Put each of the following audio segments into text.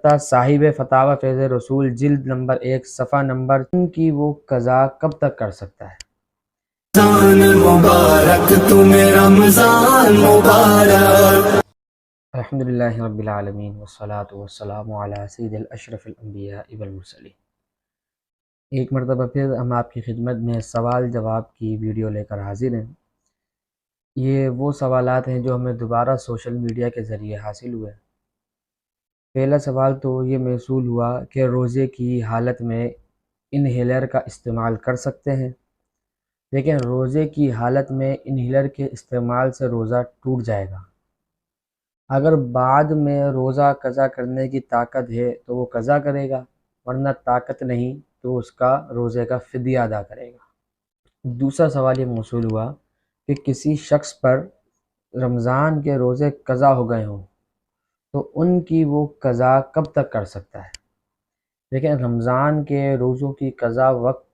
البتہ صاحب فتاوی فیض رسول جلد نمبر 1 صفحہ نمبر ان کی وہ قضا کب تک کر سکتا ہے؟ رمضان مبارک تمہیں رمضان مبارک۔ الحمدللہ رب العالمین والصلاة والسلام علی سید الاشرف الانبیاء والمرسلین۔ ایک مرتبہ پھر ہم آپ کی خدمت میں سوال جواب کی ویڈیو لے کر حاضر ہیں۔ یہ وہ سوالات ہیں جو ہمیں دوبارہ سوشل میڈیا کے ذریعے حاصل ہوئے۔ پہلا سوال تو یہ موصول ہوا کہ روزے کی حالت میں انہیلر کا استعمال کر سکتے ہیں، لیکن روزے کی حالت میں انہیلر کے استعمال سے روزہ ٹوٹ جائے گا۔ اگر بعد میں روزہ قضا کرنے کی طاقت ہے تو وہ قضا کرے گا، ورنہ طاقت نہیں تو اس کا روزے کا فدیہ ادا کرے گا۔ دوسرا سوال یہ موصول ہوا کہ کسی شخص پر رمضان کے روزے قضا ہو گئے ہوں تو ان کی وہ قضا کب تک کر سکتا ہے؟ لیکن رمضان کے روزوں کی قضا وقت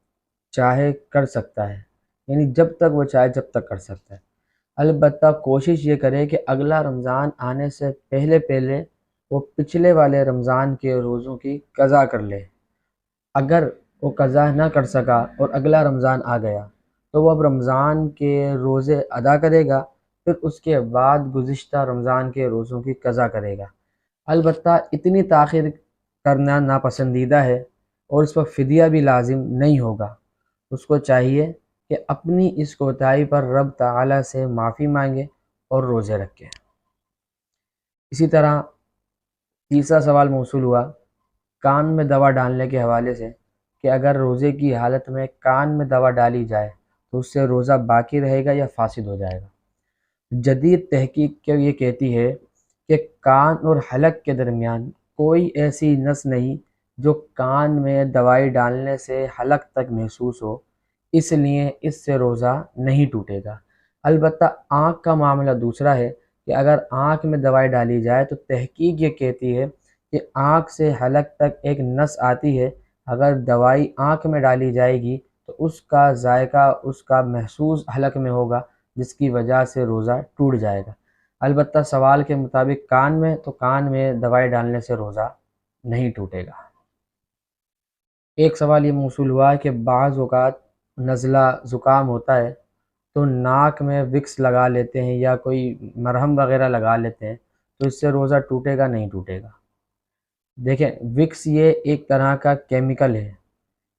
چاہے کر سکتا ہے، یعنی جب تک وہ چاہے جب تک کر سکتا ہے، البتہ کوشش یہ کرے کہ اگلا رمضان آنے سے پہلے وہ پچھلے والے رمضان کے روزوں کی قضا کر لے۔ اگر وہ قضا نہ کر سکا اور اگلا رمضان آ گیا تو وہ اب رمضان کے روزے ادا کرے گا، پھر اس کے بعد گزشتہ رمضان کے روزوں کی قضا کرے گا۔ البتہ اتنی تاخیر کرنا ناپسندیدہ ہے اور اس پر فدیہ بھی لازم نہیں ہوگا۔ اس کو چاہیے کہ اپنی اس کوتاہی پر رب تعالیٰ سے معافی مانگے اور روزے رکھے۔ اسی طرح تیسرا سوال موصول ہوا کان میں دوا ڈالنے کے حوالے سے کہ اگر روزے کی حالت میں کان میں دوا ڈالی جائے تو اس سے روزہ باقی رہے گا یا فاسد ہو جائے گا۔ جدید تحقیق یہ کہتی ہے کہ کان اور حلق کے درمیان کوئی ایسی نس نہیں جو کان میں دوائی ڈالنے سے حلق تک محسوس ہو، اس لیے اس سے روزہ نہیں ٹوٹے گا۔ البتہ آنکھ کا معاملہ دوسرا ہے کہ اگر آنکھ میں دوائی ڈالی جائے تو تحقیق یہ کہتی ہے کہ آنکھ سے حلق تک ایک نس آتی ہے، اگر دوائی آنکھ میں ڈالی جائے گی تو اس کا ذائقہ اس کا محسوس حلق میں ہوگا، جس کی وجہ سے روزہ ٹوٹ جائے گا۔ البتہ سوال کے مطابق کان میں دوائی ڈالنے سے روزہ نہیں ٹوٹے گا۔ ایک سوال یہ موصول ہوا کہ بعض اوقات نزلہ زکام ہوتا ہے تو ناک میں وکس لگا لیتے ہیں یا کوئی مرہم وغیرہ لگا لیتے ہیں، تو اس سے روزہ ٹوٹے گا نہیں ٹوٹے گا؟ دیکھیں، وکس یہ ایک طرح کا کیمیکل ہے،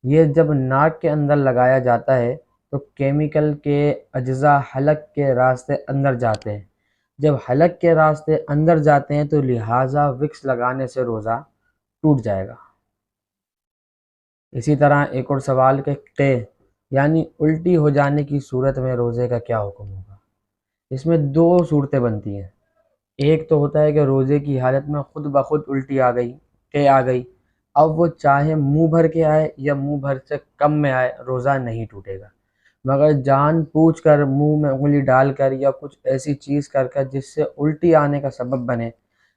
یہ جب ناک کے اندر لگایا جاتا ہے تو کیمیکل کے اجزاء حلق کے راستے اندر جاتے ہیں، جب حلق کے راستے اندر جاتے ہیں تو لہٰذا وکس لگانے سے روزہ ٹوٹ جائے گا۔ اسی طرح ایک اور سوال کہ قے یعنی الٹی ہو جانے کی صورت میں روزے کا کیا حکم ہوگا؟ اس میں دو صورتیں بنتی ہیں۔ ایک تو ہوتا ہے کہ روزے کی حالت میں خود بخود الٹی آ گئی، قے آ گئی، اب وہ چاہے منہ بھر کے آئے یا منہ بھر سے کم میں آئے، روزہ نہیں ٹوٹے گا، مگر جان بوجھ کر منہ میں انگلی ڈال کر یا کچھ ایسی چیز کر جس سے الٹی آنے کا سبب بنے،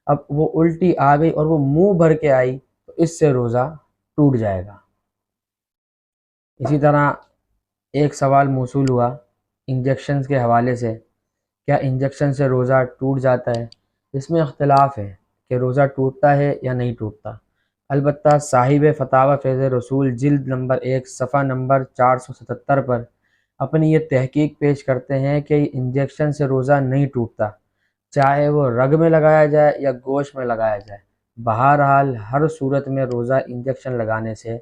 اب وہ الٹی آ گئی اور وہ منہ بھر کے آئی تو اس سے روزہ ٹوٹ جائے گا۔ اسی طرح ایک سوال موصول ہوا انجیکشنز کے حوالے سے، کیا انجیکشن سے روزہ ٹوٹ جاتا ہے؟ اس میں اختلاف ہے کہ روزہ ٹوٹتا ہے یا نہیں ٹوٹتا۔ البتہ صاحب فتاوی فیض رسول جلد نمبر 1 صفحہ نمبر 477 پر اپنی یہ تحقیق پیش کرتے ہیں کہ انجیکشن سے روزہ نہیں ٹوٹتا، چاہے وہ رگ میں لگایا جائے یا گوشت میں لگایا جائے، بہرحال ہر صورت میں روزہ انجیکشن لگانے سے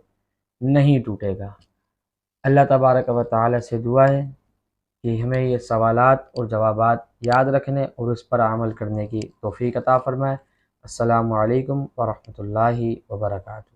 نہیں ٹوٹے گا۔ اللہ تبارک و تعالی سے دعا ہے کہ ہمیں یہ سوالات اور جوابات یاد رکھنے اور اس پر عمل کرنے کی توفیق عطا فرمائے۔ السلام علیکم ورحمۃ اللہ وبرکاتہ۔